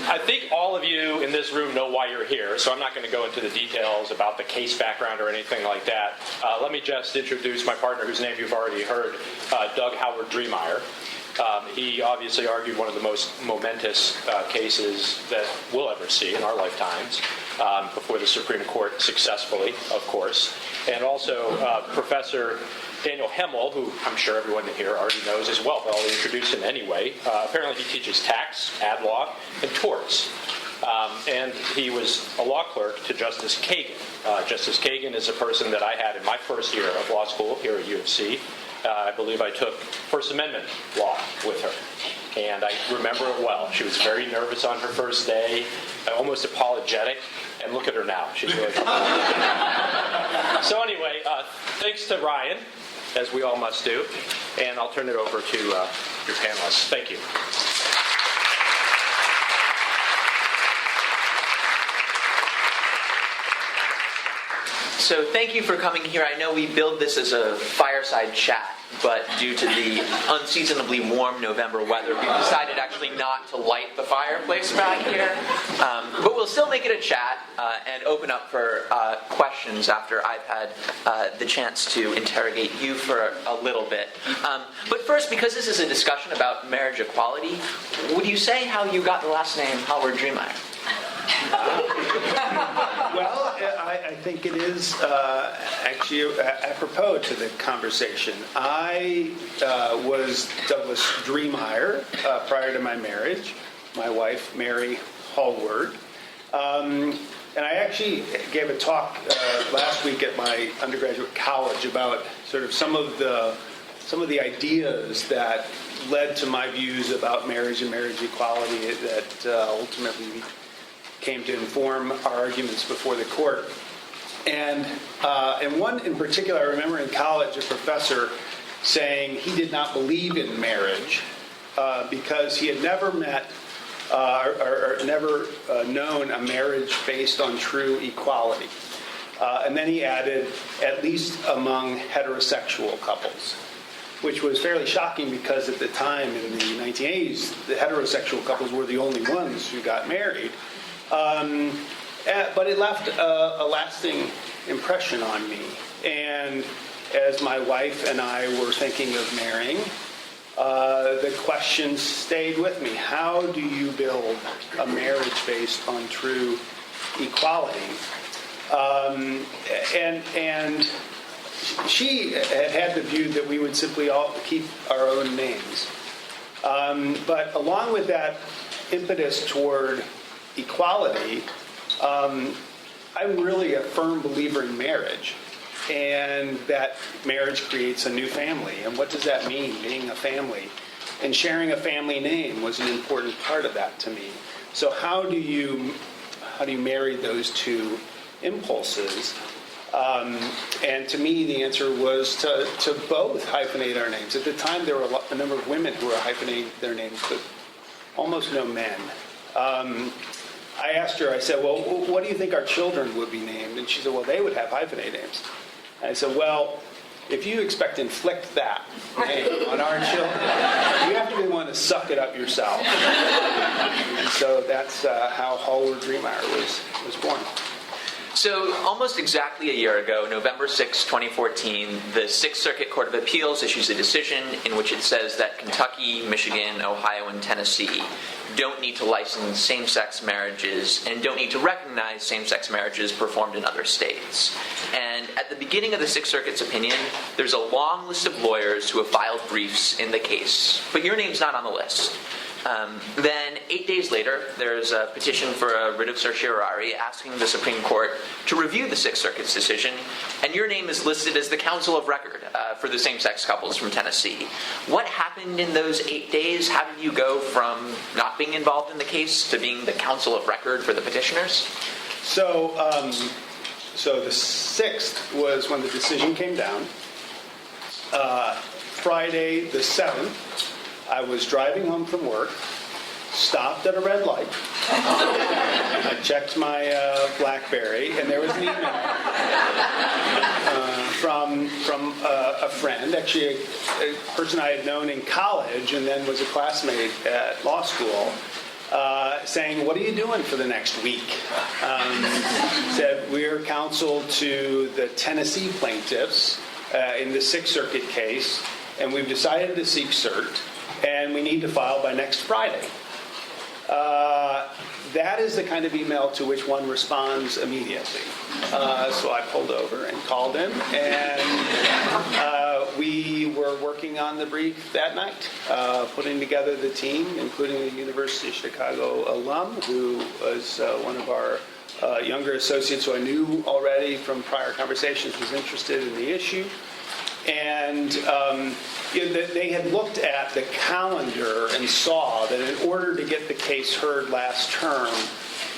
I think all of you in this room know why you're here, so I'm not going to go into the details about the case background or anything like that. Let me just introduce my partner, whose name you've already heard, Doug Hallward-Driemeier. He obviously argued one of the most momentous cases that we'll ever see in our lifetimes before the Supreme Court successfully, of course. And also Professor Daniel Hemel, who I'm sure everyone here already knows as well, but I'll introduce him anyway. Apparently he teaches tax, ad law, and torts. And he was a law clerk to Justice Kagan. Justice Kagan is a person that I had in my first year of law school here at U of C. I believe I took First Amendment law with her. And I remember it well. She was very nervous on her first day, almost apologetic. And look at her now. She's really So anyway, thanks to Ryan, as we all must do. And I'll turn it over to your panelists. Thank you. So thank you for coming here. I know we billed this as a fireside chat, but due to the unseasonably warm November weather, we've decided actually not to light the fireplace back here. But we'll still make it a chat and open up for questions after I've had the chance to interrogate you for a little bit. But first, because this is a discussion about marriage equality, would you say how you got the last name Hallward-Driemeier? Well, I think it is actually apropos to the conversation. I was Douglas Driemeier prior to my marriage. My wife, Mary Hallward. And I actually gave a talk last week at my undergraduate college about sort of some of the ideas that led to my views about marriage and marriage equality that ultimately came to inform our arguments before the court. And one in particular, I remember in college a professor saying he did not believe in marriage because he had never met or never known a marriage based on true equality. And then he added, at least among heterosexual couples, which was fairly shocking because at the time in the 1980s, the heterosexual couples were the only ones who got married. But it left a lasting impression on me. And as my wife and I were thinking of marrying, the question stayed with me. How do you build a marriage based on true equality? And she had the view that we would simply all keep our own names. But along with that impetus toward equality, I'm really a firm believer in marriage, and that marriage creates a new family. And what does that mean, being a family? And sharing a family name was an important part of that to me. So how do you marry those two impulses? And to me, the answer was to both hyphenate our names. At the time, there were a number of women who were hyphenating their names, but almost no men. I asked her, I said, well, what do you think our children would be named? And she said, well, they would have hyphenate names. And I said, well, if you expect to inflict that name on our children, you have to be the one to suck it up yourself. And so that's how Hallward-Driemeier was born. So almost exactly a year ago, November 6, 2014, the Sixth Circuit Court of Appeals issues a decision in which it says that Kentucky, Michigan, Ohio, and Tennessee don't need to license same-sex marriages and don't need to recognize same-sex marriages performed in other states. And at the beginning of the Sixth Circuit's opinion, there's a long list of lawyers who have filed briefs in the case, but your name's not on the list. Then 8 days later, there's a petition for a writ of certiorari asking the Supreme Court to review the Sixth Circuit's decision, and your name is listed as the counsel of record for the same-sex couples from Tennessee. What happened in those 8 days? How did you go from not being involved in the case to being the counsel of record for the petitioners? So the 6th was when the decision came down. Friday the 7th, I was driving home from work, stopped at a red light. I checked my BlackBerry, and there was an email from a friend, actually a person I had known in college and then was a classmate at law school. saying, what are you doing for the next week? Said, we're counsel to the Tennessee plaintiffs in the Sixth Circuit case, and we've decided to seek cert, and we need to file by next Friday. That is the kind of email to which one responds immediately. So I pulled over and called him, and we were working on the brief that night, putting together the team, including a University of Chicago alum who was one of our younger associates who I knew already from prior conversations was interested in the issue. And they had looked at the calendar and saw that in order to get the case heard last term,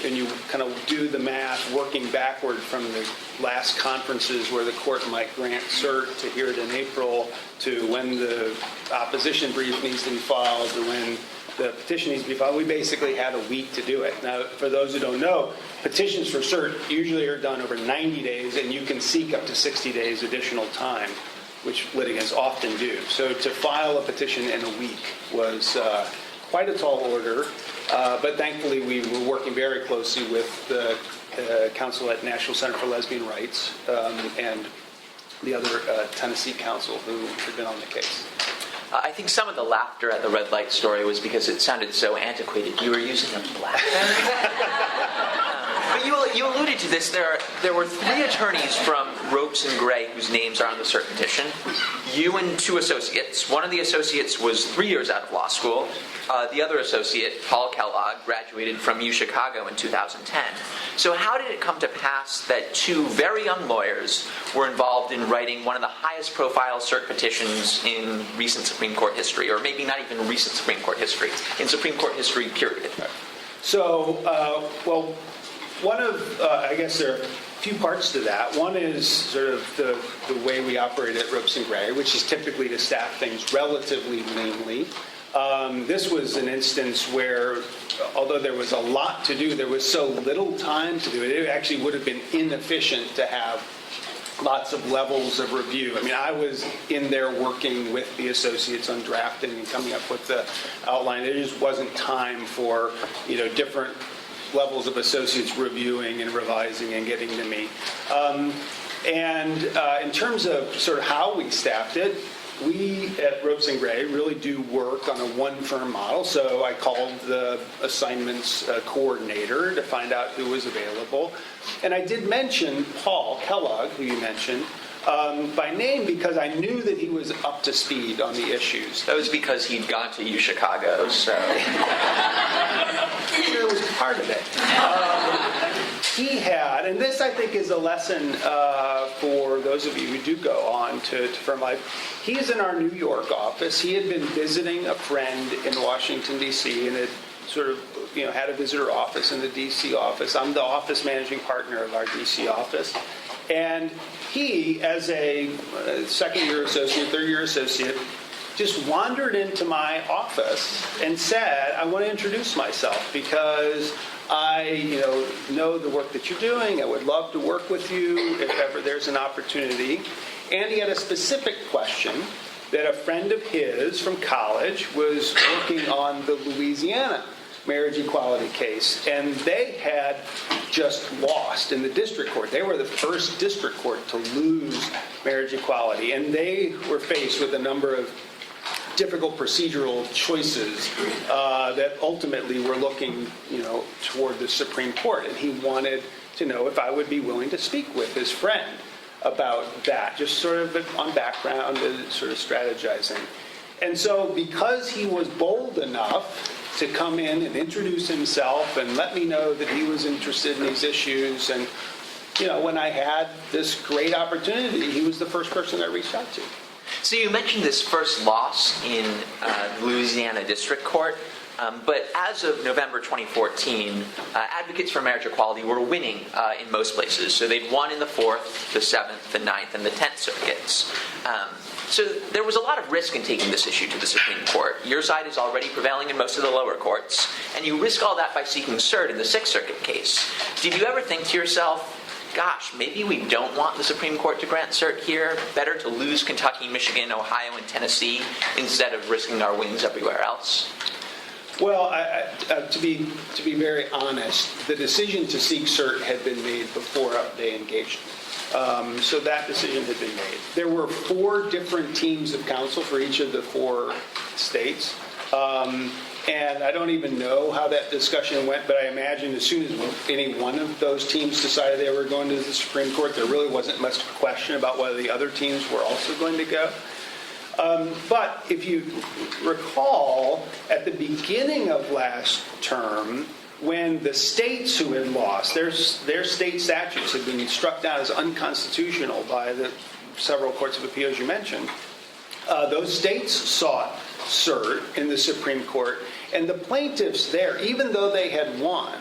and you kind of do the math working backward from the last conferences where the court might grant cert to hear it in April to when the opposition brief needs to be filed to when the petition needs to be filed, we basically had a week to do it. Now, for those who don't know, petitions for cert usually are done over 90 days, and you can seek up to 60 days additional time, which litigants often do. So to file a petition in a week was quite a tall order, but thankfully we were working very closely with the counsel at National Center for Lesbian Rights and the other Tennessee counsel who had been on the case. I think some of the laughter at the red light story was because it sounded so antiquated. You were using a BlackBerry? But you alluded to this. There were 3 attorneys from Ropes and Gray whose names are on the cert petition. You and 2 associates. One of the associates was 3 years out of law school. The other associate, Paul Kellogg, graduated from UChicago in 2010. So how did it come to pass that 2 very young lawyers were involved in writing one of the highest profile cert petitions in recent Supreme Court history, or maybe not even recent Supreme Court history, in Supreme Court history, period? So, well, one of, I guess there are a few parts to that. One is sort of the way we operate at Ropes and Gray, which is typically to staff things relatively leanly. This was an instance where, although there was a lot to do, there was so little time to do it. It actually would have been inefficient to have lots of levels of review. I mean, I was in there working with the associates on drafting and coming up with the outline. There just wasn't time for, different levels of associates reviewing and revising and getting to me. And in terms of sort of how we staffed it, we at Ropes and Gray really do work on a one-firm model. So I called the assignments coordinator to find out who was available. And I did mention Paul Kellogg, who you mentioned, by name because I knew that he was up to speed on the issues. That was because he'd gone to UChicago, so... It was part of it. He had, and this I think is a lesson for those of you who do go on to firm life. He is in our New York office. He had been visiting a friend in Washington, D.C., and had sort of, had a visitor office in the D.C. office. I'm the office managing partner of our D.C. office. And he, as a second-year associate, third-year associate, just wandered into my office and said, I want to introduce myself because I, know the work that you're doing. I would love to work with you if ever there's an opportunity. And he had a specific question that a friend of his from college was working on the Louisiana marriage equality case. And they had just lost in the district court. They were the first district court to lose marriage equality. And they were faced with a number of difficult procedural choices that ultimately were looking, toward the Supreme Court. And he wanted to know if I would be willing to speak with his friend about that, just sort of on background and sort of strategizing. And so because he was bold enough to come in and introduce himself and let me know that he was interested in these issues, and, when I had this great opportunity, he was the first person I reached out to. So you mentioned this first loss in Louisiana District Court, but as of November 2014, advocates for marriage equality were winning in most places. So they'd won in the 4th, the 7th, the 9th, and the 10th circuits. So there was a lot of risk in taking this issue to the Supreme Court. Your side is already prevailing in most of the lower courts, and you risk all that by seeking cert in the Sixth Circuit case. Did you ever think to yourself, gosh, maybe we don't want the Supreme Court to grant cert here? Better to lose Kentucky, Michigan, Ohio, and Tennessee instead of risking our wins everywhere else? Well, to be very honest, the decision to seek cert had been made before they engaged me. So that decision had been made. There were 4 different teams of counsel for each of the 4 states. And I don't even know how that discussion went, but I imagine as soon as any one of those teams decided they were going to the Supreme Court, there really wasn't much question about whether the other teams were also going to go. But if you recall, at the beginning of last term, when the states who had lost, their state statutes had been struck down as unconstitutional by the several courts of appeals you mentioned, those states sought cert in the Supreme Court, and the plaintiffs there, even though they had won,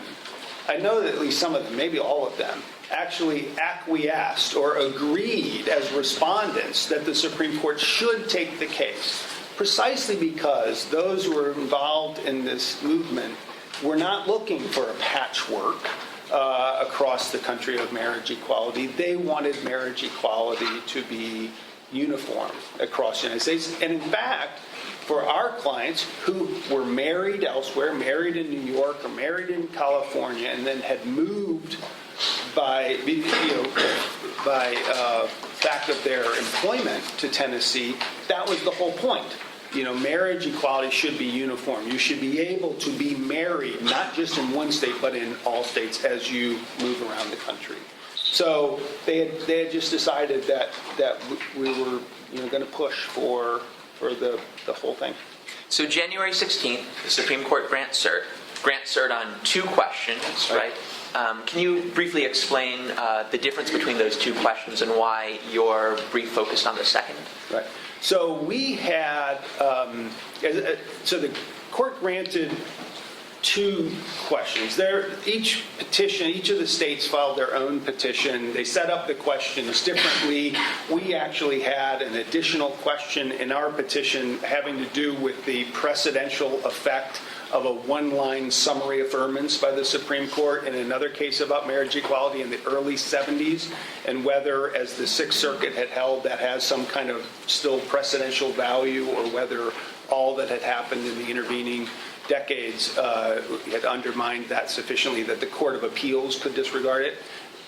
I know that at least some of them, maybe all of them, actually acquiesced or agreed as respondents that the Supreme Court should take the case, precisely because those who were involved in this movement were not looking for a patchwork across the country of marriage equality. They wanted marriage equality to be uniform across the United States. And in fact, for our clients who were married elsewhere, married in New York or married in California, and then had moved by fact of their employment to Tennessee, that was the whole point. Marriage equality should be uniform. You should be able to be married, not just in one state, but in all states as you move around the country. So they had just decided that we were going to push for the whole thing. So January 16th, the Supreme Court grants cert on 2 questions, right? Can you briefly explain the difference between those 2 questions and why your brief focused on the second? Right. So we had, so the court granted 2 questions. Each of the states filed their own petition. They set up the questions differently. We actually had an additional question in our petition having to do with the precedential effect of a 1-line summary affirmance by the Supreme Court in another case about marriage equality in the early 70s, and whether, as the Sixth Circuit had held, that has some kind of still precedential value, or whether all that had happened in the intervening decades had undermined that sufficiently that the Court of Appeals could disregard it,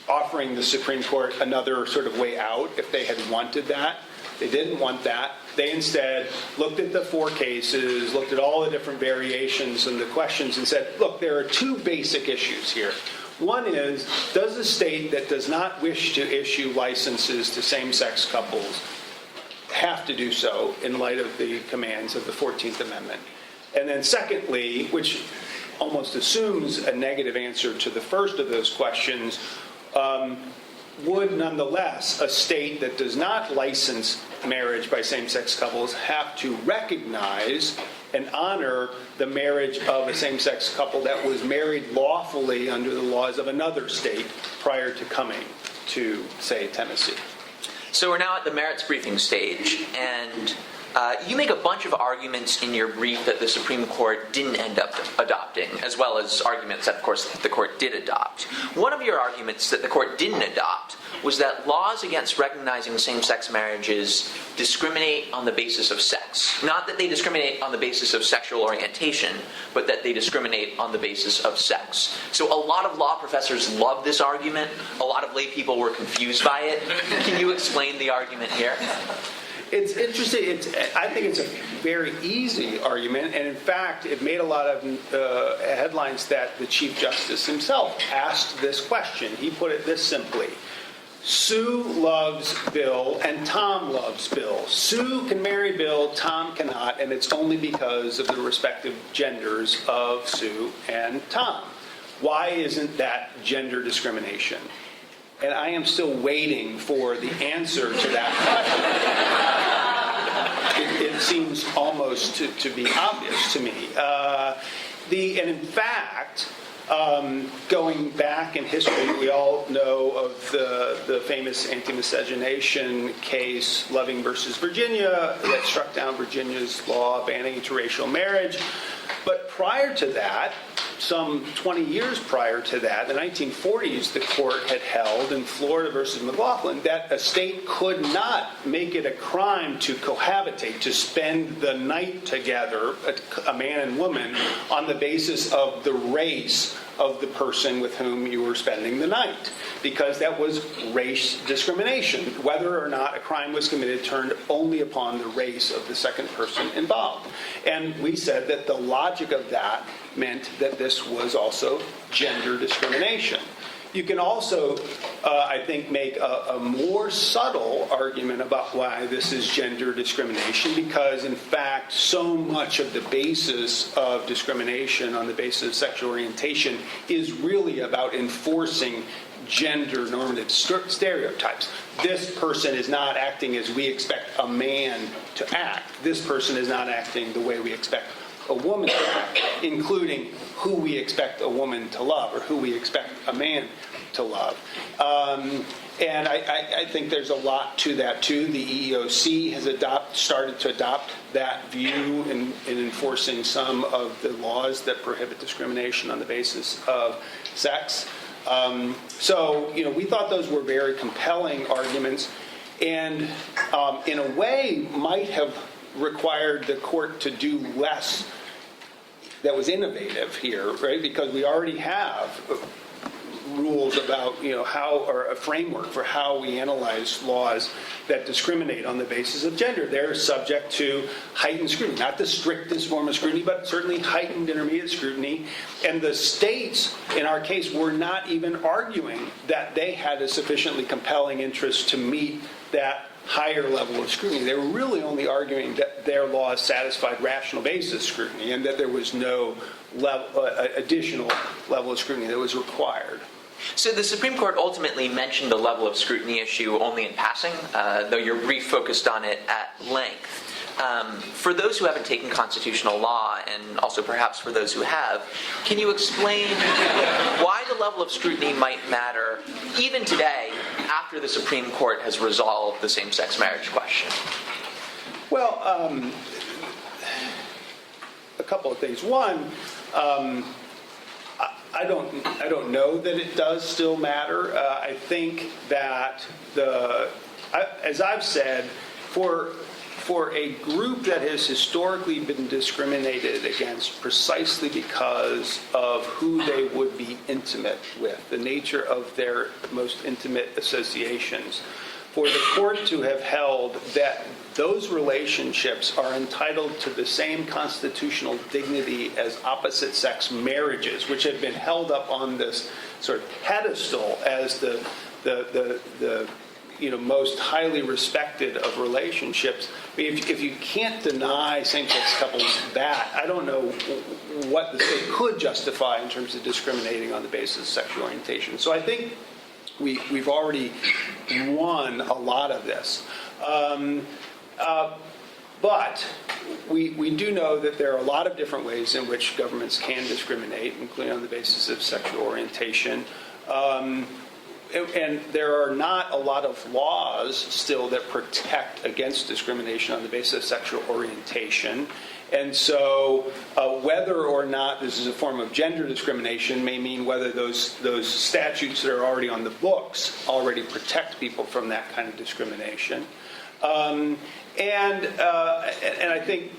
offering the Supreme Court another sort of way out if they had wanted that. They didn't want that. They instead looked at the 4 cases, looked at all the different variations and the questions, and said, look, there are 2 basic issues here. One is, does a state that does not wish to issue licenses to same-sex couples have to do so in light of the commands of the 14th Amendment? And then secondly, which almost assumes a negative answer to the first of those questions, would nonetheless a state that does not license marriage by same-sex couples have to recognize and honor the marriage of a same-sex couple that was married lawfully under the laws of another state prior to coming to, say, Tennessee? So we're now at the merits briefing stage, and you make a bunch of arguments in your brief that the Supreme Court didn't end up adopting, as well as arguments that, of course, the court did adopt. One of your arguments that the court didn't adopt was that laws against recognizing same-sex marriages discriminate on the basis of sex. Not that they discriminate on the basis of sexual orientation, but that they discriminate on the basis of sex. So a lot of law professors love this argument. A lot of lay people were confused by it. Can you explain the argument here? It's interesting. I think it's a very easy argument, and in fact, it made a lot of headlines that the Chief Justice himself asked this question. He put it this simply: Sue loves Bill, and Tom loves Bill. Sue can marry Bill, Tom cannot, and it's only because of the respective genders of Sue and Tom. Why isn't that gender discrimination? And I am still waiting for the answer to that question. It seems almost to be obvious to me. And in fact, going back in history, we all know of the famous anti-miscegenation case, Loving versus Virginia, that struck down Virginia's law banning interracial marriage. But prior to that, some 20 years prior to that, the 1940s, the court had held in Florida versus McLaughlin that a state could not make it a crime to cohabitate, to spend the night together, a man and woman, on the basis of the race of the person with whom you were spending the night, because that was race discrimination. Whether or not a crime was committed turned only upon the race of the second person involved. And we said that the logic of that meant that this was also gender discrimination. You can also, I think, make a more subtle argument about why this is gender discrimination, because, in fact, so much of the basis of discrimination on the basis of sexual orientation is really about enforcing gender normative stereotypes. This person is not acting as we expect a man to act. This person is not acting the way we expect a woman to act, including who we expect a woman to love or who we expect a man to love. And I think there's a lot to that, too. The EEOC has started to adopt that view in enforcing some of the laws that prohibit discrimination on the basis of sex. So, we thought those were very compelling arguments, and in a way might have required the court to do less that was innovative here, right? Because we already have rules about, how, or a framework for how we analyze laws that discriminate on the basis of gender. They're subject to heightened scrutiny, not the strictest form of scrutiny, but certainly heightened intermediate scrutiny. And the states, in our case, were not even arguing that they had a sufficiently compelling interest to meet that higher level of scrutiny. They were really only arguing that their laws satisfied rational basis scrutiny and that there was no additional level of scrutiny that was required. So the Supreme Court ultimately mentioned the level of scrutiny issue only in passing, though your brief focused on it at length. For those who haven't taken constitutional law, and also perhaps for those who have, can you explain why the level of scrutiny might matter even today after the Supreme Court has resolved the same-sex marriage question? Well, a couple of things. One, I don't know that it does still matter. I think that as I've said, for a group that has historically been discriminated against precisely because of who they would be intimate with, the nature of their most intimate associations, for the court to have held that those relationships are entitled to the same constitutional dignity as opposite-sex marriages, which have been held up on this sort of pedestal as the most highly respected of relationships. If you can't deny same-sex couples that, I don't know what the state could justify in terms of discriminating on the basis of sexual orientation. So I think we've already won a lot of this. But we do know that there are a lot of different ways in which governments can discriminate, including on the basis of sexual orientation. And there are not a lot of laws still that protect against discrimination on the basis of sexual orientation. And so whether or not this is a form of gender discrimination may mean whether those statutes that are already on the books already protect people from that kind of discrimination. And I think,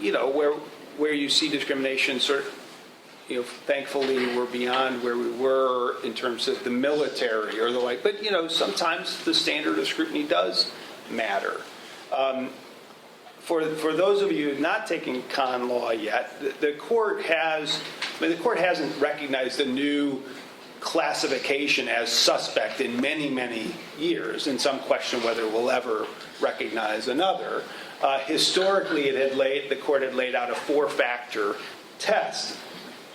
where you see discrimination sort of, thankfully we're beyond where we were in terms of the military or the like. But, sometimes the standard of scrutiny does matter. For those of you not taking con law yet, the court hasn't recognized a new classification as suspect in many, many years, and some question whether we'll ever recognize another. Historically, the court had laid out a 4-factor test.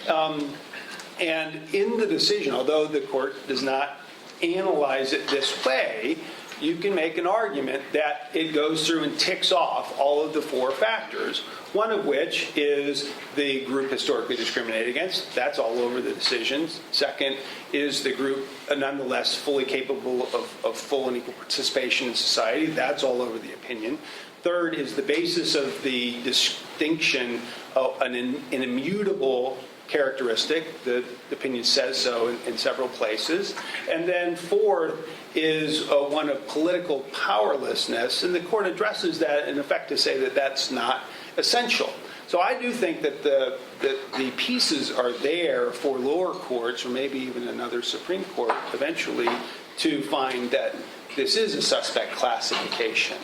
And in the decision, although the court does not analyze it this way, you can make an argument that it goes through and ticks off all of the 4 factors, one of which is the group historically discriminated against. That's all over the decisions. Second is the group nonetheless fully capable of full and equal participation in society. That's all over the opinion. Third is the basis of the distinction, an immutable characteristic. The opinion says so in several places. And then fourth is one of political powerlessness, and the court addresses that in effect to say that that's not essential. So I do think that the pieces are there for lower courts, or maybe even another Supreme Court eventually, to find that this is a suspect classification.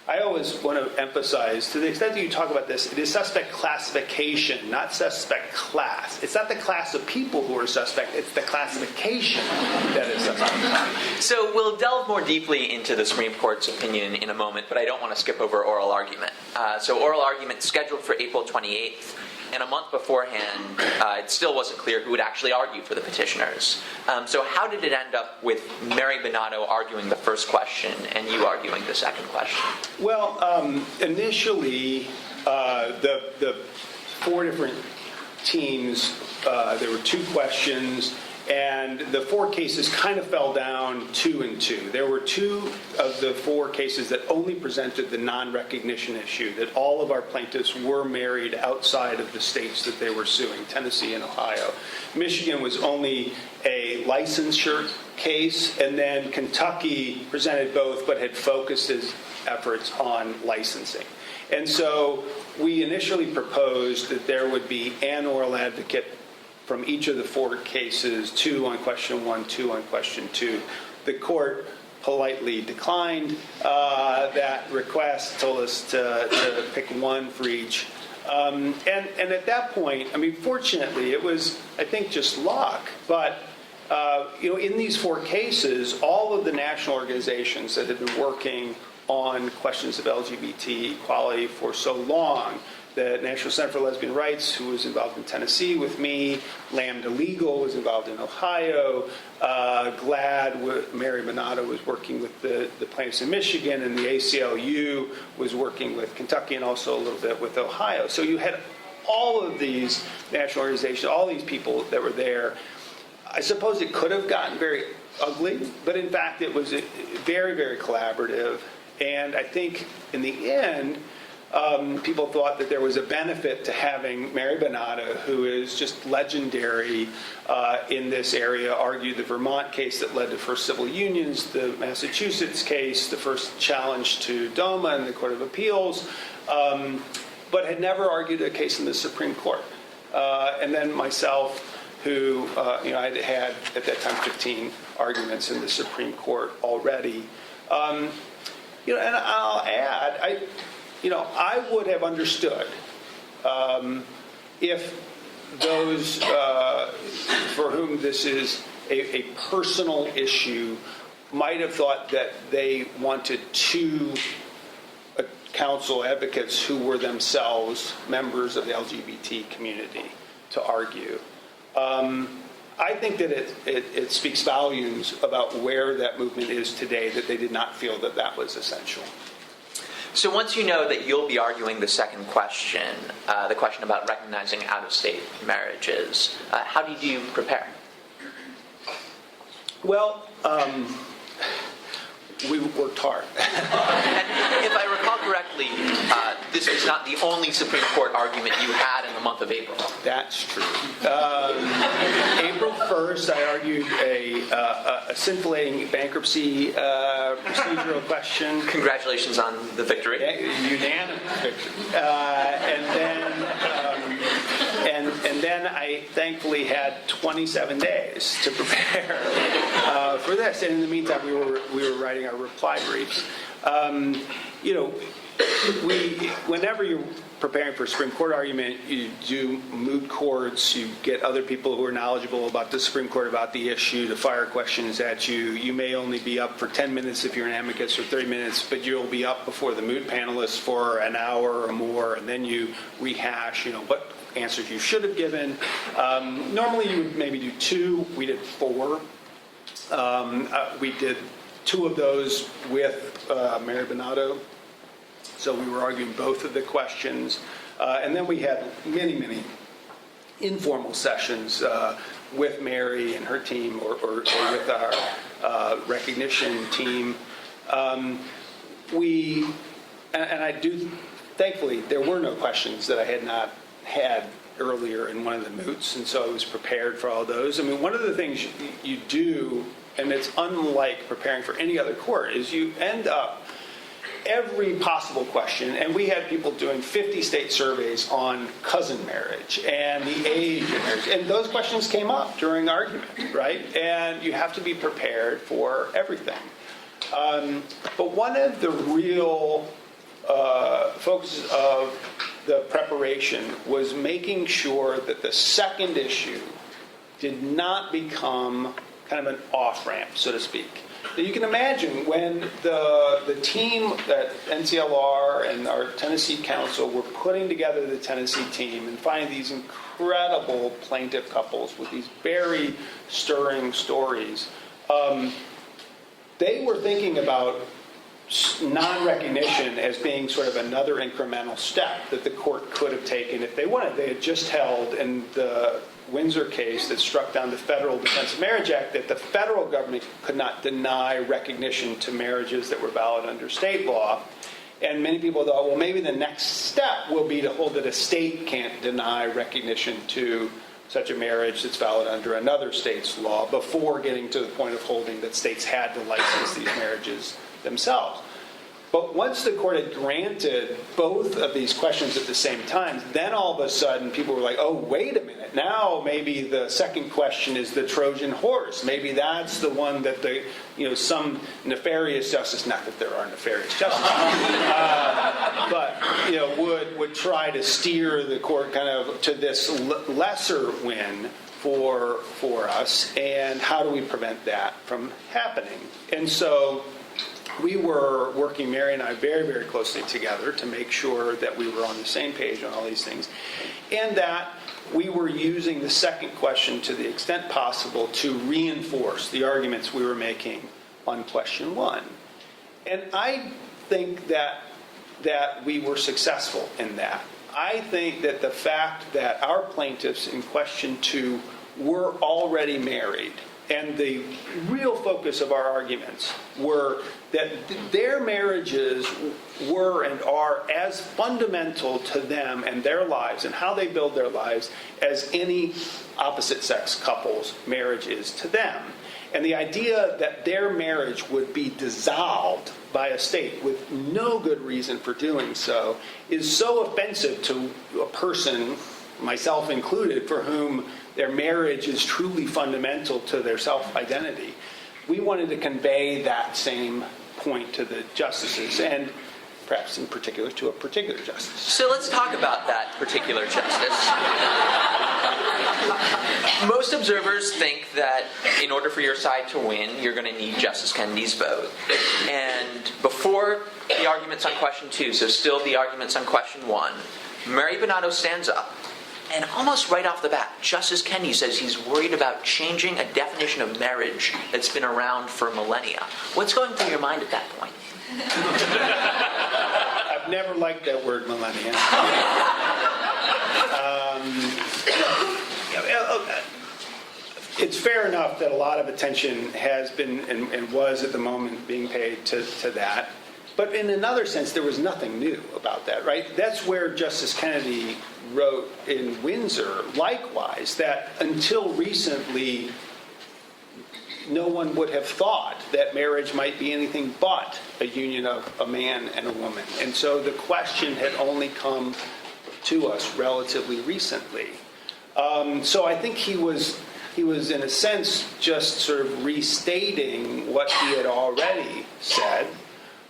I always want to emphasize, to the extent that you talk about this, it is suspect classification, not suspect class. It's not the class of people who are suspect, it's the classification that is suspect. So we'll delve more deeply into the Supreme Court's opinion in a moment, but I don't want to skip over oral argument. So oral argument scheduled for April 28th. And a month beforehand, it still wasn't clear who would actually argue for the petitioners. So how did it end up with Mary Bonato arguing the first question and you arguing the second question? Well, initially, the four different teams, there were two questions, and the four cases kind of fell down 2 and 2. There were two of the four cases that only presented the non-recognition issue, that all of our plaintiffs were married outside of the states that they were suing, Tennessee and Ohio. Michigan was only a licensure case, and then Kentucky presented both but had focused its efforts on licensing. And so we initially proposed that there would be an oral advocate from each of the four cases, 2 on question 1, 2 on question 2. The court politely declined that request, told us to pick one for each. And at that point, I mean, fortunately, it was, I think, just luck. But, in these four cases, all of the national organizations that had been working on questions of LGBT equality for so long, the National Center for Lesbian Rights, who was involved in Tennessee with me, Lambda Legal was involved in Ohio, GLAD, Mary Bonato was working with the plaintiffs in Michigan, and the ACLU was working with Kentucky and also a little bit with Ohio. So you had all of these national organizations, all these people that were there. I suppose it could have gotten very ugly, but in fact it was very, very collaborative. And I think in the end, people thought that there was a benefit to having Mary Bonato, who is just legendary in this area, argued the Vermont case that led to first civil unions, the Massachusetts case, the first challenge to DOMA in the Court of Appeals, but had never argued a case in the Supreme Court. And then myself, who I'd had at that time 15 arguments in the Supreme Court already. And I'll add, I would have understood if those for whom this is a personal issue might have thought that they wanted two counsel advocates who were themselves members of the LGBT community to argue. I think that it speaks volumes about where that movement is today, that they did not feel that that was essential. So once you know that you'll be arguing the second question, the question about recognizing out-of-state marriages, how did you prepare? Well, we worked hard. And if I recall correctly, this was not the only Supreme Court argument you had in the month of April. That's true. April 1st, I argued a scintillating bankruptcy procedural question. Congratulations on the victory. Unanimous victory. And then I thankfully had 27 days to prepare for this. And in the meantime, we were writing our reply briefs. Whenever you're preparing for a Supreme Court argument, you do moot courts, you get other people who are knowledgeable about the Supreme Court, about the issue, to fire questions at you. You may only be up for 10 minutes if you're an amicus, or 30 minutes, but you'll be up before the moot panelists for an hour or more, and then you rehash, what answers you should have given. Normally you would maybe do 2. We did 4. We did 2 of those with Mary Bonato. So we were arguing both of the questions. And then we had many, many informal sessions with Mary and her team, or with our recognition team. And I do, thankfully, there were no questions that I had not had earlier in one of the moots, and so I was prepared for all those. I mean, one of the things you do, and it's unlike preparing for any other court, is you end up every possible question, and we had people doing 50 state surveys on cousin marriage and the age of marriage, and those questions came up during argument, right? And you have to be prepared for everything. But one of the real focuses of the preparation was making sure that the second issue did not become kind of an off-ramp, so to speak. You can imagine when the team at NCLR and our Tennessee counsel were putting together the Tennessee team and finding these incredible plaintiff couples with these very stirring stories, they were thinking about non-recognition as being sort of another incremental step that the court could have taken if they wanted. They had just held in the Windsor case that struck down the Federal Defense of Marriage Act that the federal government could not deny recognition to marriages that were valid under state law. And many people thought, well, maybe the next step will be to hold that a state can't deny recognition to such a marriage that's valid under another state's law before getting to the point of holding that states had to license these marriages themselves. But once the court had granted both of these questions at the same time, then all of a sudden people were like, oh, wait a minute. Now maybe the second question is the Trojan horse. Maybe that's the one that some nefarious justice, not that there are nefarious justices, but would try to steer the court kind of to this lesser win for us. And how do we prevent that from happening? And so we were working, Mary and I, very, very closely together to make sure that we were on the same page on all these things, and that we were using the second question to the extent possible to reinforce the arguments we were making on question one. And I think that we were successful in that. I think that the fact that our plaintiffs in question two were already married, and the real focus of our arguments were that their marriages were and are as fundamental to them and their lives and how they build their lives as any opposite-sex couple's marriage is to them. And the idea that their marriage would be dissolved by a state with no good reason for doing so is so offensive to a person, myself included, for whom their marriage is truly fundamental to their self-identity. We wanted to convey that same point to the justices, and perhaps in particular to a particular justice. So let's talk about that particular justice. Most observers think that in order for your side to win, you're going to need Justice Kennedy's vote. And before the arguments on question two, so still the arguments on question one, Mary Bonato stands up, and almost right off the bat, Justice Kennedy says he's worried about changing a definition of marriage that's been around for millennia. What's going through your mind at that point? I've never liked that word, millennia. It's fair enough that a lot of attention has been and was at the moment being paid to that. But in another sense, there was nothing new about that, right? That's where Justice Kennedy wrote in Windsor, likewise, that until recently, no one would have thought that marriage might be anything but a union of a man and a woman. And so the question had only come to us relatively recently. So I think he was in a sense just sort of restating what he had already said.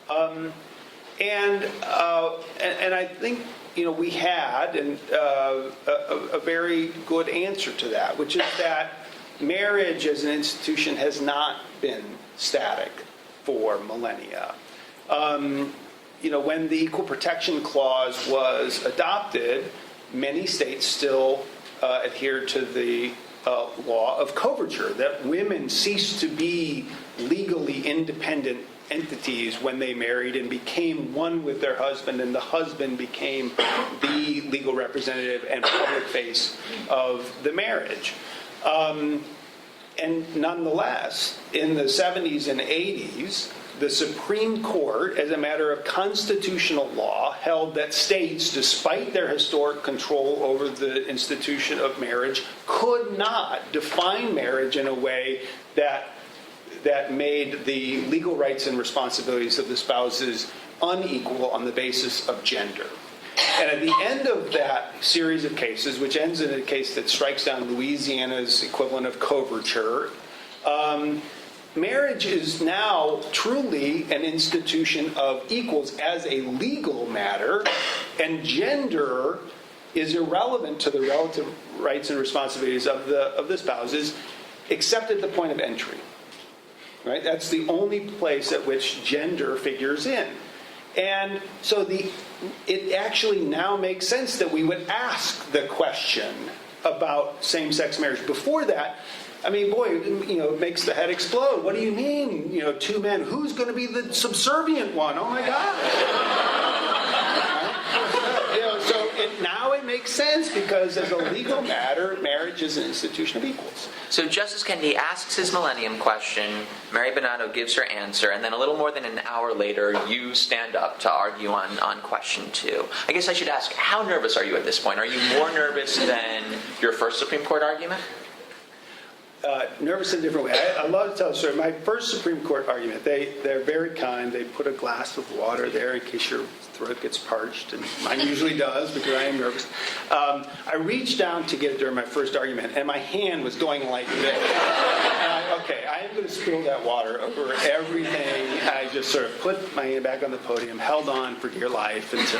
And I think we had a very good answer to that, which is that marriage as an institution has not been static for millennia. When the Equal Protection Clause was adopted, many states still adhered to the law of coverture, that women ceased to be legally independent entities when they married and became one with their husband, and the husband became the legal representative and public face of the marriage. And nonetheless, in the 70s and 80s, the Supreme Court, as a matter of constitutional law, held that states, despite their historic control over the institution of marriage, could not define marriage in a way that made the legal rights and responsibilities of the spouses unequal on the basis of gender. And at the end of that series of cases, which ends in a case that strikes down Louisiana's equivalent of coverture, marriage is now truly an institution of equals as a legal matter, and gender is irrelevant to the relative rights and responsibilities of the spouses, except at the point of entry. Right? That's the only place at which gender figures in. And so it actually now makes sense that we would ask the question about same-sex marriage. Before that, I mean, boy, it makes the head explode. What do you mean, two men? Who's going to be the subservient one? Oh my God! So now it makes sense because, as a legal matter, marriage is an institution of equals. So Justice Kennedy asks his millennium question, Mary Bonato gives her answer, and then a little more than an hour later, you stand up to argue on question 2. I guess I should ask, how nervous are you at this point? Are you more nervous than your first Supreme Court argument? Nervous in a different way. I love to tell the story. My first Supreme Court argument, they're very kind. They put a glass of water there in case your throat gets parched, and mine usually does because I am nervous. I reached down to get it during my first argument, and my hand was going like this. Okay, I am going to spill that water over everything. I just sort of put my hand back on the podium, held on for dear life until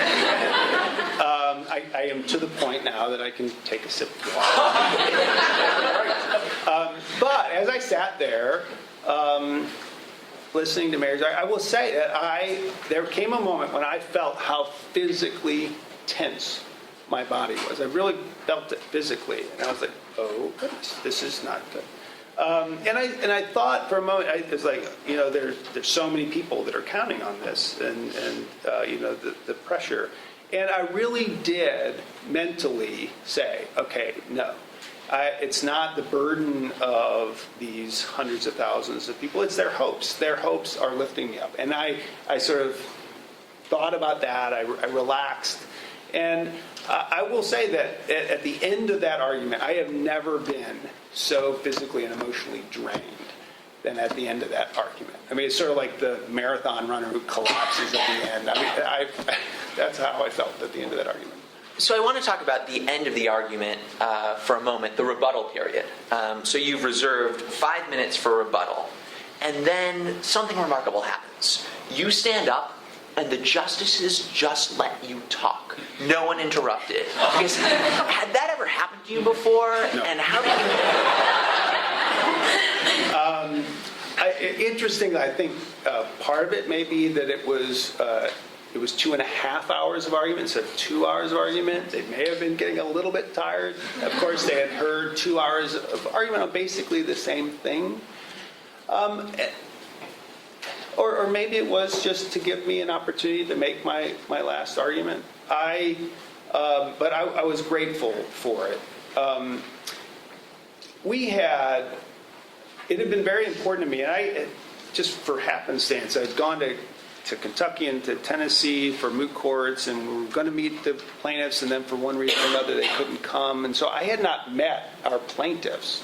I am to the point now that I can take a sip of water. But as I sat there, listening to Mary's, I will say that there came a moment when I felt how physically tense my body was. I really felt it physically, and I was like, "Oh goodness, this is not good." And I thought for a moment, it's like, there's so many people that are counting on this, and the pressure, and I really did mentally say, "Okay, no." It's not the burden of these hundreds of thousands of people. It's their hopes. Their hopes are lifting me up. And I sort of thought about that. I relaxed. And I will say that at the end of that argument, I have never been so physically and emotionally drained than at the end of that argument. I mean, it's sort of like the marathon runner who collapses at the end. I mean, that's how I felt at the end of that argument. So I want to talk about the end of the argument for a moment, the rebuttal period. So you've reserved 5 minutes for rebuttal. And then something remarkable happens. You stand up, and the justices just let you talk. No one interrupted. Because had that ever happened to you before? No. And how did you... Interesting, I think part of it may be that it was 2.5 hours of argument instead of 2 hours of argument. They may have been getting a little bit tired. Of course, they had heard 2 hours of argument on basically the same thing. Or maybe it was just to give me an opportunity to make my last argument. But I was grateful for it. It had been very important to me, and just for happenstance, I'd gone to Kentucky and to Tennessee for moot courts, and we were going to meet the plaintiffs, and then for one reason or another they couldn't come, and so I had not met our plaintiffs.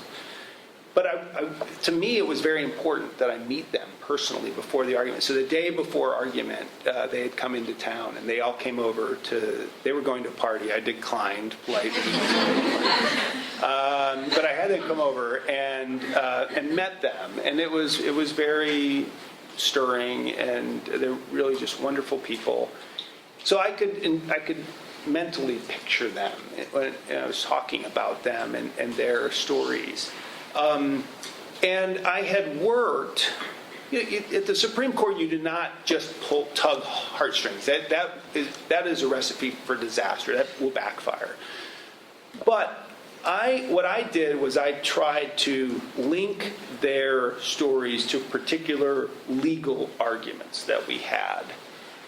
But to me, it was very important that I meet them personally before the argument. So the day before argument, they had come into town, and they all came over they were going to a party. I declined politely. But I had them come over and met them, and it was very stirring, and they're really just wonderful people. So I could mentally picture them when I was talking about them and their stories. And I had worked at the Supreme Court. You do not just tug heartstrings. That is a recipe for disaster. That will backfire. But what I did was I tried to link their stories to particular legal arguments that we had.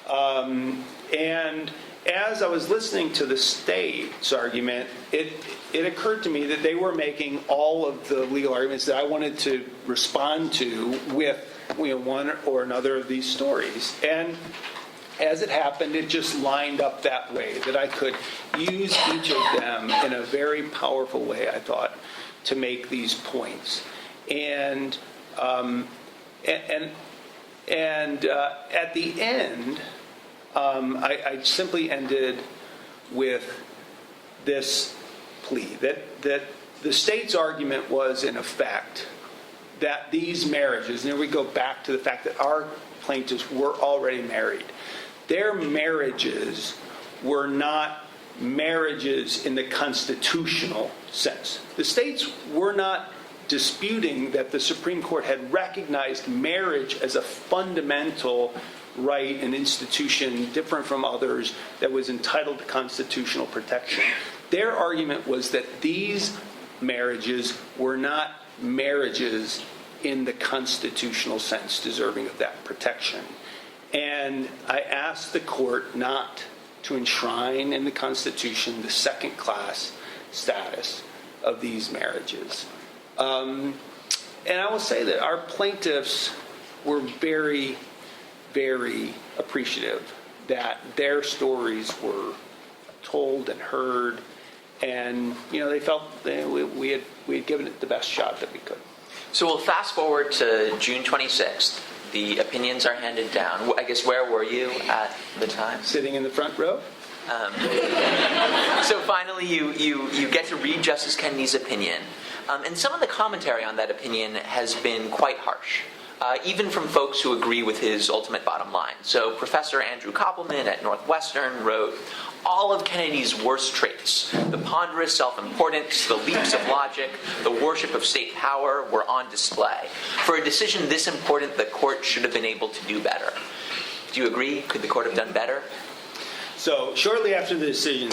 And as I was listening to the state's argument, it occurred to me that they were making all of the legal arguments that I wanted to respond to with one or another of these stories. And as it happened, it just lined up that way, that I could use each of them in a very powerful way, I thought, to make these points. And at the end, I simply ended with this plea, that the state's argument was, in effect, that these marriages, and here we go back to the fact that our plaintiffs were already married, their marriages were not marriages in the constitutional sense. The states were not disputing that the Supreme Court had recognized marriage as a fundamental right and institution different from others that was entitled to constitutional protection. Their argument was that these marriages were not marriages in the constitutional sense deserving of that protection. And I asked the court not to enshrine in the Constitution the second-class status of these marriages. And I will say that our plaintiffs were very, very appreciative that their stories were told and heard, and they felt we had given it the best shot that we could. So we'll fast forward to June 26th. The opinions are handed down. I guess, where were you at the time? Sitting in the front row. So finally, you get to read Justice Kennedy's opinion. And some of the commentary on that opinion has been quite harsh, even from folks who agree with his ultimate bottom line. So Professor Andrew Koppelman at Northwestern wrote, "All of Kennedy's worst traits, the ponderous self-importance, the leaps of logic, the worship of state power, were on display. For a decision this important, the court should have been able to do better." Do you agree? Could the court have done better? So shortly after the decision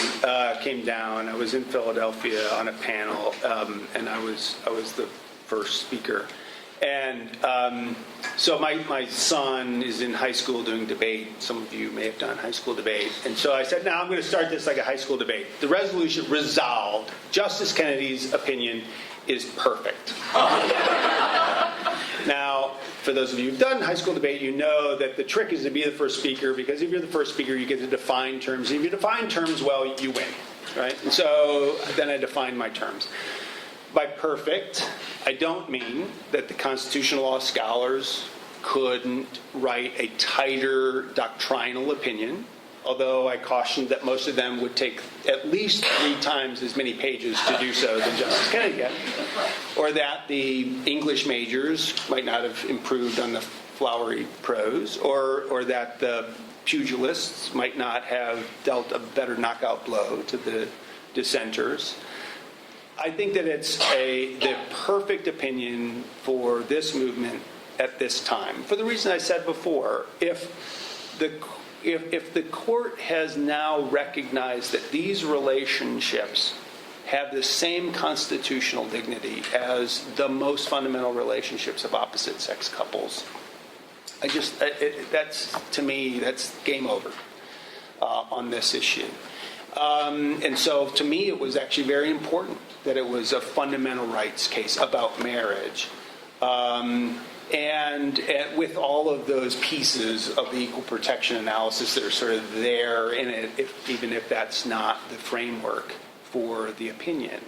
came down, I was in Philadelphia on a panel, and I was the first speaker. And so my son is in high school doing debate. Some of you may have done high school debate. And so I said, now I'm going to start this like a high school debate. The resolution resolved. Justice Kennedy's opinion is perfect. Now, for those of you who've done high school debate, you know that the trick is to be the first speaker, because if you're the first speaker, you get to define terms. And if you define terms well, you win, right? And so then I defined my terms. By perfect, I don't mean that the constitutional law scholars couldn't write a tighter doctrinal opinion, although I cautioned that most of them would take at least 3 times as many pages to do so than Justice Kennedy had, or that the English majors might not have improved on the flowery prose, or that the pugilists might not have dealt a better knockout blow to the dissenters. I think that it's the perfect opinion for this movement at this time. For the reason I said before, if the court has now recognized that these relationships have the same constitutional dignity as the most fundamental relationships of opposite-sex couples, to me, that's game over on this issue. And so, to me, it was actually very important that it was a fundamental rights case about marriage. And with all of those pieces of the equal protection analysis that are sort of there in it, even if that's not the framework for the opinion.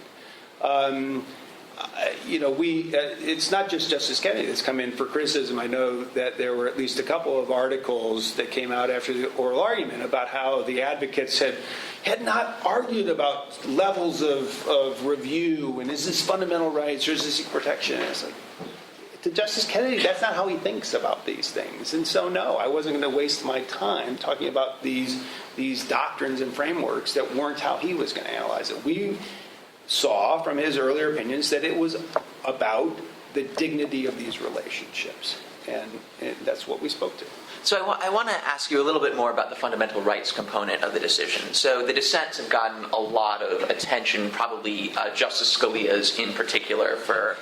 It's not just Justice Kennedy that's come in for criticism. I know that there were at least a couple of articles that came out after the oral argument about how the advocates had not argued about levels of review, and is this fundamental rights or is this equal protection? And it's like, to Justice Kennedy, that's not how he thinks about these things. And so, no, I wasn't going to waste my time talking about these doctrines and frameworks that weren't how he was going to analyze it. We saw from his earlier opinions that it was about the dignity of these relationships. And that's what we spoke to. So I want to ask you a little bit more about the fundamental rights component of the decision. So the dissents have gotten a lot of attention, probably Justice Scalia's in particular, for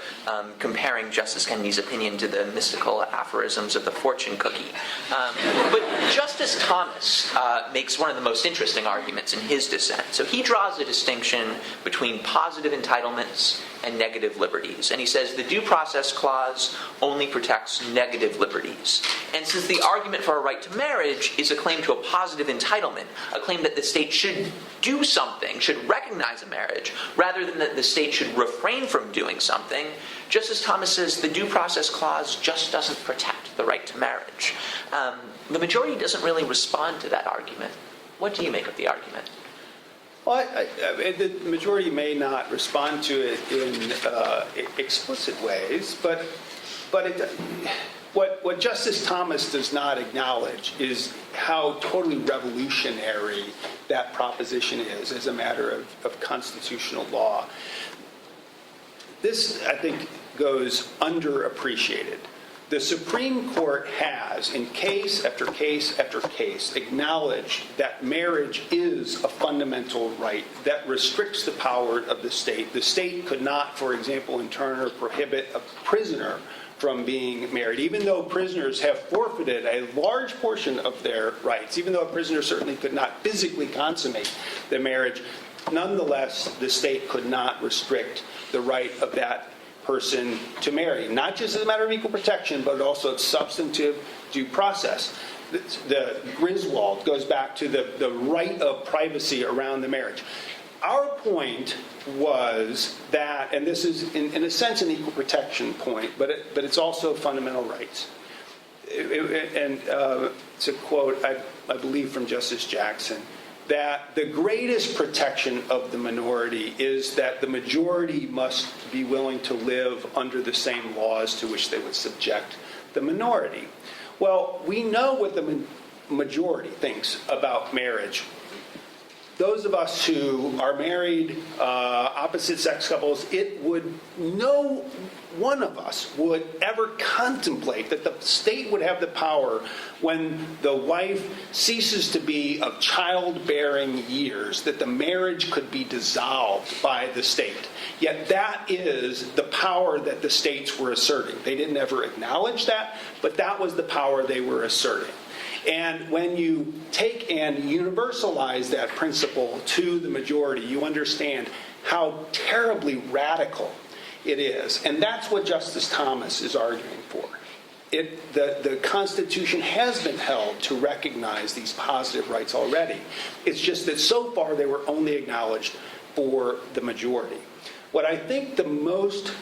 comparing Justice Kennedy's opinion to the mystical aphorisms of the fortune cookie. But Justice Thomas makes one of the most interesting arguments in his dissent. So he draws a distinction between positive entitlements and negative liberties. And he says the Due Process Clause only protects negative liberties. And since the argument for a right to marriage is a claim to a positive entitlement, a claim that the state should do something, should recognize a marriage, rather than that the state should refrain from doing something, Justice Thomas says the Due Process Clause just doesn't protect the right to marriage. The majority doesn't really respond to that argument. What do you make of the argument? Well, the majority may not respond to it in explicit ways, but what Justice Thomas does not acknowledge is how totally revolutionary that proposition is as a matter of constitutional law. This, I think, goes underappreciated. The Supreme Court has, in case after case after case, acknowledged that marriage is a fundamental right that restricts the power of the state. The state could not, for example, in Turner, prohibit a prisoner from being married, even though prisoners have forfeited a large portion of their rights, even though a prisoner certainly could not physically consummate the marriage. Nonetheless, the state could not restrict the right of that person to marry, not just as a matter of equal protection, but also substantive due process. The Griswold goes back to the right of privacy around the marriage. Our point was that, and this is in a sense an equal protection point, but it's also fundamental rights. And it's a quote, I believe, from Justice Jackson, that the greatest protection of the minority is that the majority must be willing to live under the same laws to which they would subject the minority. Well, we know what the majority thinks about marriage. Those of us who are married, opposite-sex couples, no one of us would ever contemplate that the state would have the power when the wife ceases to be of childbearing years, that the marriage could be dissolved by the state. Yet that is the power that the states were asserting. They didn't ever acknowledge that, but that was the power they were asserting. And when you take and universalize that principle to the majority, you understand how terribly radical it is. And that's what Justice Thomas is arguing for. The Constitution has been held to recognize these positive rights already. It's just that so far they were only acknowledged for the majority. What I think the most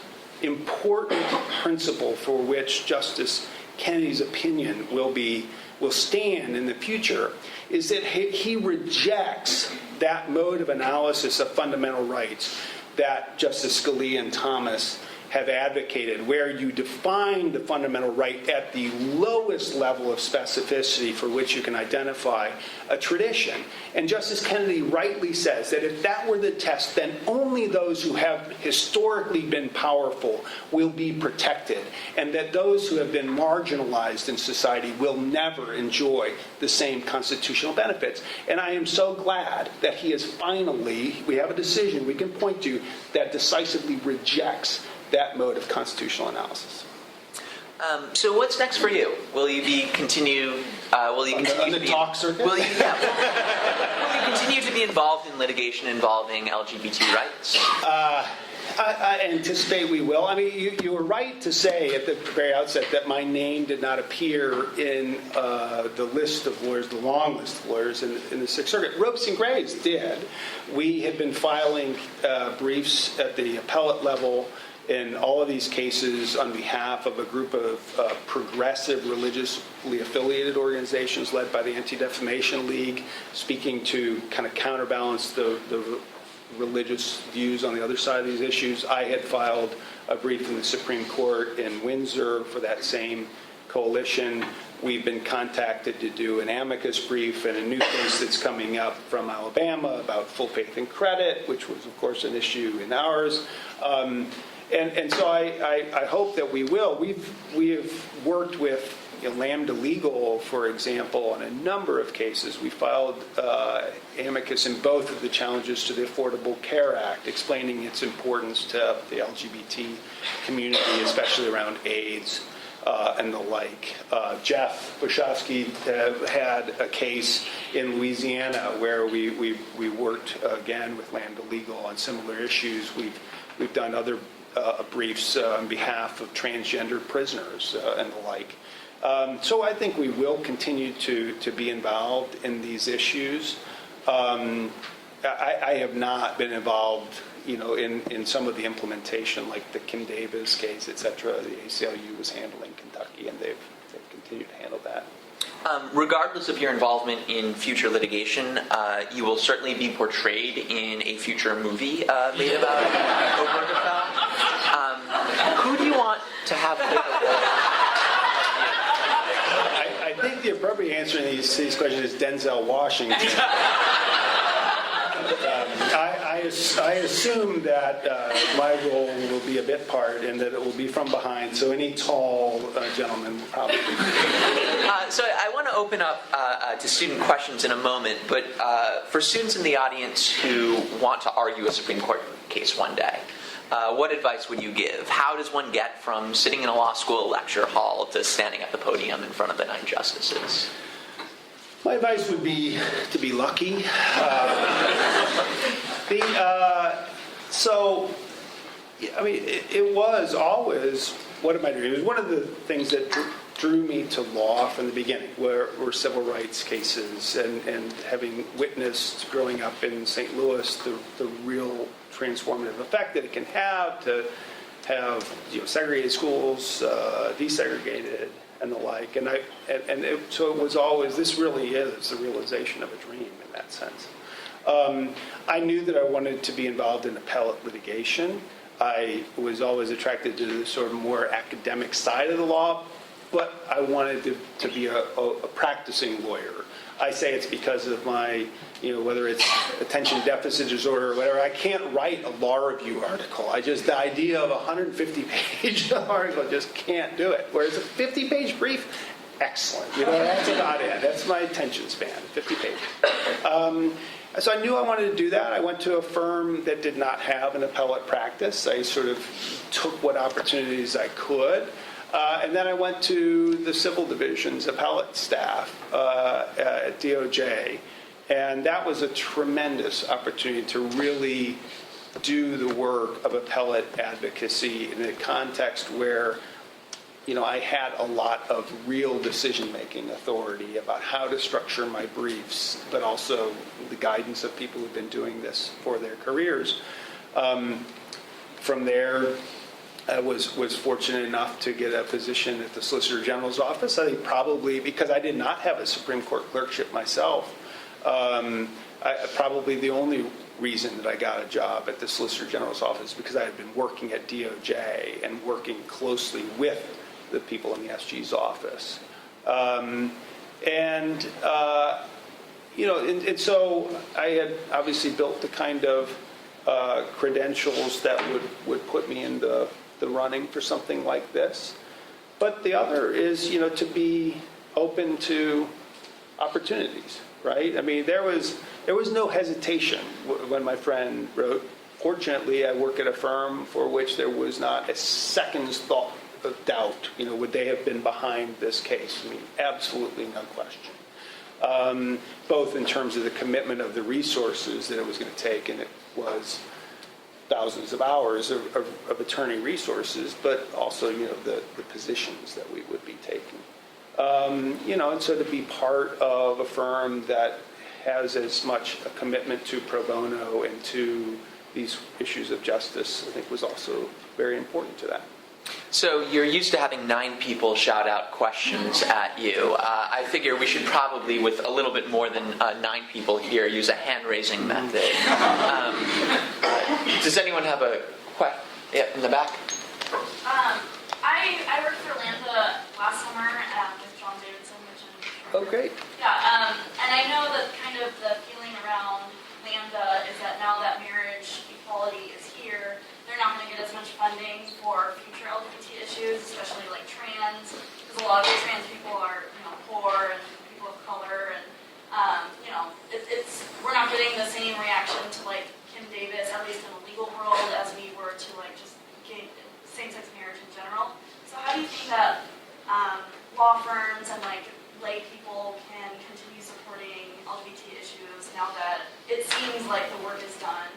important principle for which Justice Kennedy's opinion will stand in the future is that he rejects that mode of analysis of fundamental rights that Justice Scalia and Thomas have advocated, where you define the fundamental right at the lowest level of specificity for which you can identify a tradition. And Justice Kennedy rightly says that if that were the test, then only those who have historically been powerful will be protected, and that those who have been marginalized in society will never enjoy the same constitutional benefits. And I am so glad that he has finally, we have a decision we can point to that decisively rejects that mode of constitutional analysis. So what's next for you? Will you continue on the talk circuit? Will you continue to be involved in litigation involving LGBT rights? I anticipate we will. I mean, you were right to say at the very outset that my name did not appear in the list of lawyers, the long list of lawyers in the Sixth Circuit. Ropes and Graves did. We had been filing briefs at the appellate level in all of these cases on behalf of a group of progressive religiously affiliated organizations led by the Anti-Defamation League, speaking to kind of counterbalance the religious views on the other side of these issues. I had filed a brief in the Supreme Court in Windsor for that same coalition. We've been contacted to do an amicus brief in a new case that's coming up from Alabama about full faith and credit, which was, of course, an issue in ours. And so I hope that we will. We have worked with Lambda Legal, for example, on a number of cases. We filed amicus in both of the challenges to the Affordable Care Act, explaining its importance to the LGBT community, especially around AIDS and the like. Jeff Bushofsky had a case in Louisiana where we worked again with Lambda Legal on similar issues. We've done other briefs on behalf of transgender prisoners and the like. So I think we will continue to be involved in these issues. I have not been involved, in some of the implementation, like the Kim Davis case, et cetera. The ACLU was handling Kentucky, and they've continued to handle that. Regardless of your involvement in future litigation, you will certainly be portrayed in a future movie made about Obergefell. Who do you want to have play I think the appropriate answer in these questions is Denzel Washington. I assume that my role will be a bit part and that it will be from behind, so any tall gentleman will probably be. So I want to open up to student questions in a moment, but for students in the audience who want to argue a Supreme Court case one day, what advice would you give? How does one get from sitting in a law school lecture hall to standing at the podium in front of the 9 justices? My advice would be to be lucky. It was always, what am I doing? It was one of the things that drew me to law from the beginning, were civil rights cases, and having witnessed growing up in St. Louis the real transformative effect that it can have to have segregated schools, desegregated, and the like. So it was always, this really is the realization of a dream in that sense. I knew that I wanted to be involved in appellate litigation. I was always attracted to the sort of more academic side of the law, but I wanted to be a practicing lawyer. I say it's because of my, whether it's attention deficit disorder or whatever, I can't write a law review article. The idea of a 150-page article, I just can't do it. Whereas a 50-page brief, excellent. That's about it. That's my attention span, 50 pages. So I knew I wanted to do that. I went to a firm that did not have an appellate practice. I sort of took what opportunities I could. And then I went to the civil division's appellate staff at DOJ. And that was a tremendous opportunity to really do the work of appellate advocacy in a context where, I had a lot of real decision-making authority about how to structure my briefs, but also the guidance of people who've been doing this for their careers. From there, I was fortunate enough to get a position at the Solicitor General's office. I think probably because I did not have a Supreme Court clerkship myself, probably the only reason that I got a job at the Solicitor General's office because I had been working at DOJ and working closely with the people in the SG's office. And so I had obviously built the kind of credentials that would put me in the running for something like this. But the other is, to be open to opportunities, right? I mean, there was no hesitation when my friend wrote. Fortunately, I work at a firm for which there was not a second's thought of doubt. Would they have been behind this case? I mean, absolutely no question. Both in terms of the commitment of the resources that it was going to take, and it was thousands of hours of attorney resources, but also, the positions that we would be taking. And so to be part of a firm that has as much a commitment to pro bono and to these issues of justice, I think was also very important to that. So you're used to having 9 people shout out questions at you. I figure we should probably, with a little bit more than 9 people here, use a hand-raising method. Does anyone have a question? Yeah, in the back. I worked for Lambda last summer with John Davidson, which I'm Oh, great. Yeah, and I know that kind of the feeling around Lambda is that now that marriage equality is here, they're not going to get as much funding think that law firms and like lay people can continue supporting LGBT issues now that it seems like the work is done?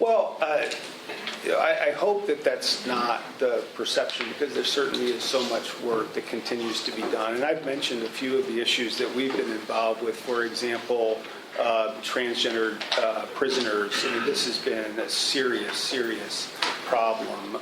Well, I hope that that's not the perception, because there certainly is so much work that continues to be done. And I've mentioned a few of the issues that we've been involved with. For example, transgender prisoners. I mean, this has been a serious problem.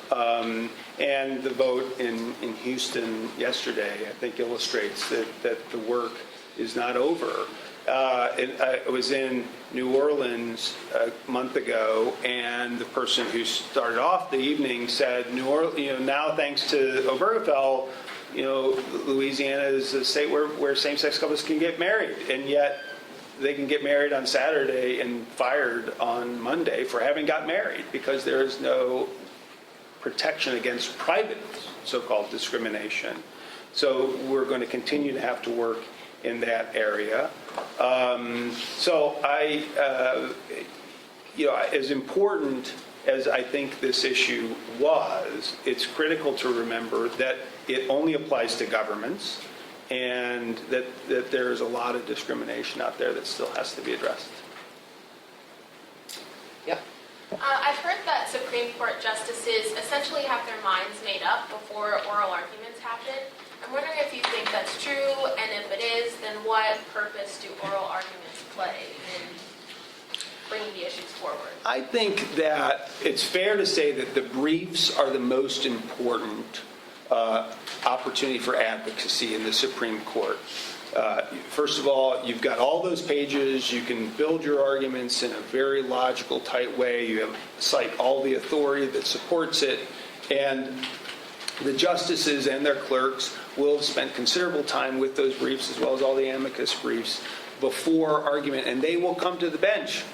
And the vote in Houston yesterday, I think, illustrates that the work is not over. I was in New Orleans a month ago, and the person who started off the evening said, now thanks to Obergefell, Louisiana is a state where same-sex couples can get married, and yet they can get married on Saturday and fired on Monday for having got married, because there is no protection against private so-called discrimination. So we're going to continue to have to work in that area. So as important as I think this issue was, it's critical to remember that it only applies to governments, and that there's a lot of discrimination out there that still has to be addressed. Yeah. I've heard that Supreme Court justices essentially have their minds made up before oral arguments happen. I'm wondering if you think that's true, and if it is, then what purpose do oral arguments play in bringing the issues forward? I think that it's fair to say that the briefs are the most important opportunity for advocacy in the Supreme Court. First of all, you've got all those pages. You can build your arguments in a very logical, tight way. You cite all the authority that supports it. And the justices and their clerks will have spent considerable time with those briefs, as well as all the amicus briefs, before argument. And they will come to the bench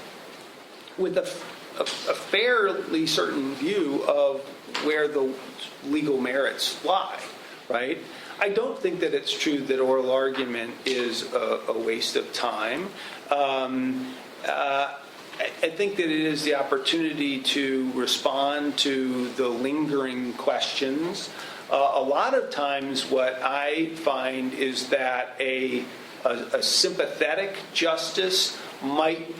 with a fairly certain view of where the legal merits lie, right? I don't think that it's true that oral argument is a waste of time. I think that it is the opportunity to respond to the lingering questions. A lot of times what I find is that a sympathetic justice might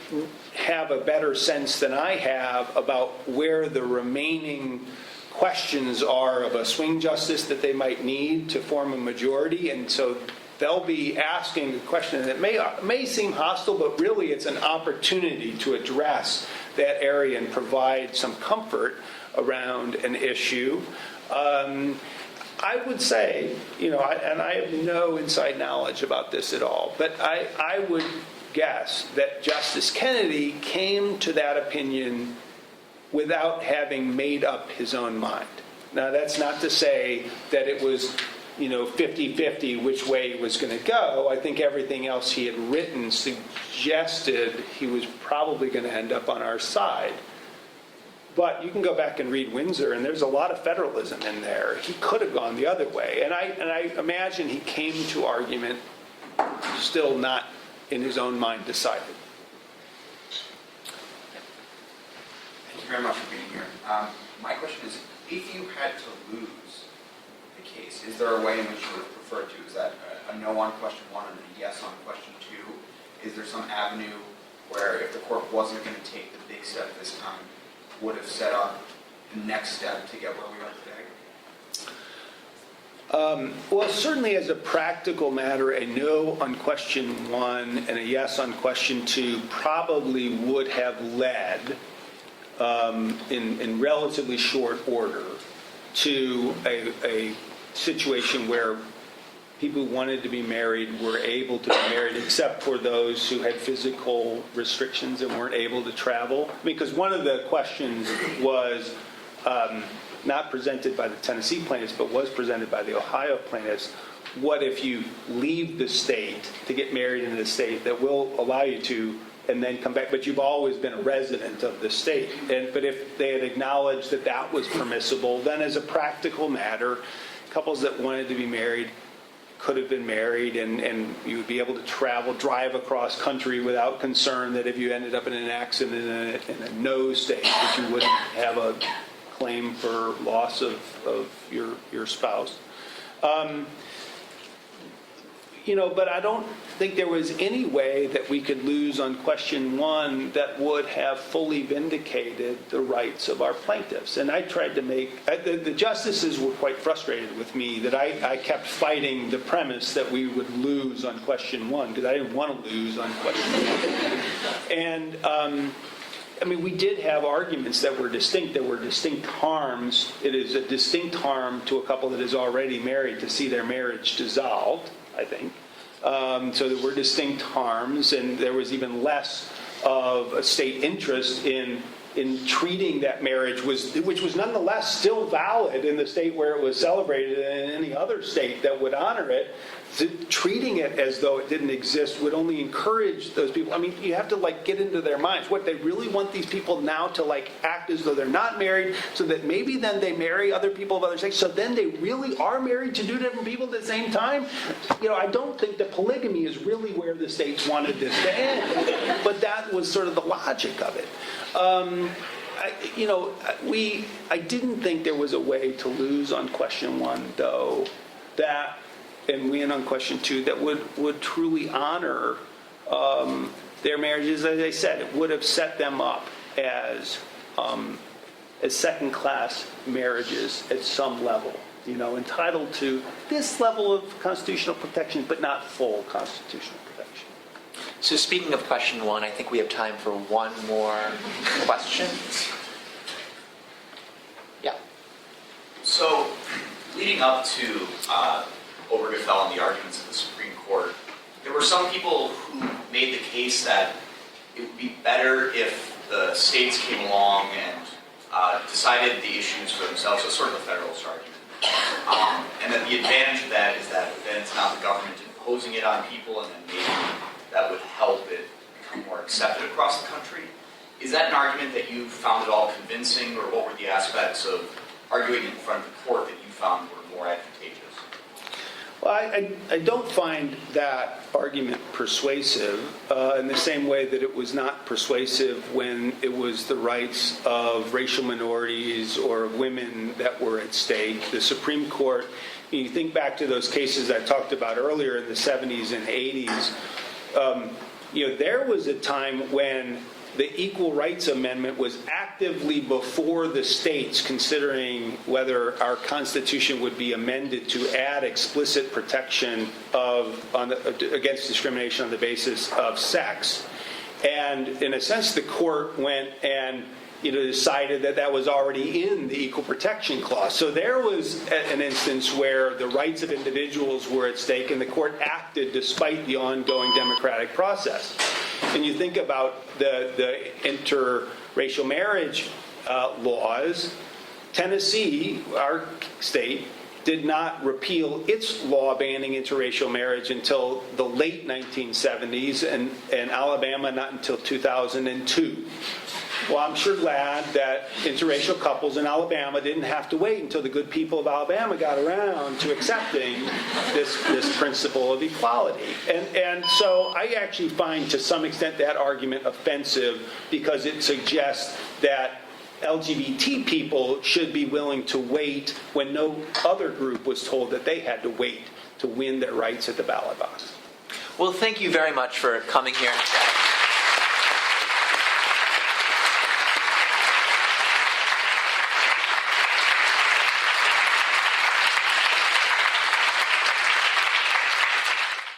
have a better sense than I have about where the remaining questions are of a swing justice that they might need to form a majority, and so they'll be asking a question that may seem hostile, but really it's an opportunity to address that area and provide some comfort around an issue. I would say, and I have no inside knowledge about this at all, but I would guess that Justice Kennedy came to that opinion without having made up his own mind. Now, that's not to say that it was 50-50 which way he was going to go. I think everything else he had written suggested he was probably going to end up on our side. But you can go back and read Windsor, and there's a lot of federalism in there. He could have gone the other way. And I imagine he came to argument still not in his own mind decided. Thank you very much for being here. My question is, if you had to lose the case, is there a way in which you would prefer to? Is that a no on question one and a yes on question two? Is there some avenue where, if the court wasn't going to take the big step this time, would have set up the next step to get where we are today? Well, certainly as a practical matter, a no on question one and a yes on question two probably would have led in relatively short order to a situation where people who wanted to be married were able to be married, except for those who had physical restrictions and weren't able to travel. Because one of the questions was not presented by the Tennessee plaintiffs, but was presented by the Ohio plaintiffs. What if you leave the state to get married in the state that will allow you to, and then come back, but you've always been a resident of the state? But if they had acknowledged that that was permissible, then as a practical matter, couples that wanted to be married could have been married, and you would be able to drive across country without concern that if you ended up in an accident in a no state, that you wouldn't have a claim for loss of your spouse. But I don't think there was any way that we could lose on question 1 that would have fully vindicated the rights of our plaintiffs. And I tried to make, the justices were quite frustrated with me that I kept fighting the premise that we would lose on question 1, because I didn't want to lose on question 1. And, we did have arguments that were distinct. There were distinct harms. It is a distinct harm to a couple that is already married to see their marriage dissolved, I think. So there were distinct harms, and there was even less of a state interest in treating that marriage, which was nonetheless still valid in the state where it was celebrated, and in any other state that would honor it. Treating it as though it didn't exist would only encourage those people. You have to get into their minds. What, they really want these people now to act as though they're not married, so that maybe then they marry other people of other sex, so then they really are married to 2 different people at the same time? I don't think that polygamy is really where the states wanted this to end. But that was sort of the logic of it. I didn't think there was a way to lose on question 1, though, and win on question 2, that would truly honor their marriages. As I said, it would have set them up as second-class marriages at some level, entitled to this level of constitutional protection, but not full constitutional protection. So speaking of question 1, I think we have time for one more question. Yeah. So, leading up to Obergefell and the arguments of the Supreme Court, there were some people who made the case that it would be better if the states came along and decided the issues for themselves. So sort of a federalist argument. And that the advantage of that is that then it's not the government imposing it on people, and then maybe that would help it become more accepted across the country. Is that an argument that you found at all convincing, or what were the aspects of arguing in front of the court that you found were more advantageous? Well, I don't find that argument persuasive in the same way that it was not persuasive when it was the rights of racial minorities or of women that were at stake. The Supreme Court, you think back to those cases I talked about earlier in the 70s and 80s, there was a time when the Equal Rights Amendment was actively before the states considering whether our Constitution would be amended to add explicit protection against discrimination on the basis of sex. And in a sense, the court went and decided that that was already in the Equal Protection Clause. So there was an instance where the rights of individuals were at stake, and the court acted despite the ongoing democratic process. And you think about the interracial marriage laws, Tennessee, our state, did not repeal its law banning interracial marriage until the late 1970s, and Alabama not until 2002. Well, I'm sure glad that interracial couples in Alabama didn't have to wait until the good people of Alabama got around to accepting this principle of equality. And so I actually find to some extent that argument offensive, because it suggests that LGBT people should be willing to wait when no other group was told that they had to wait to win their rights at the ballot box. Well, thank you very much for coming here and chatting.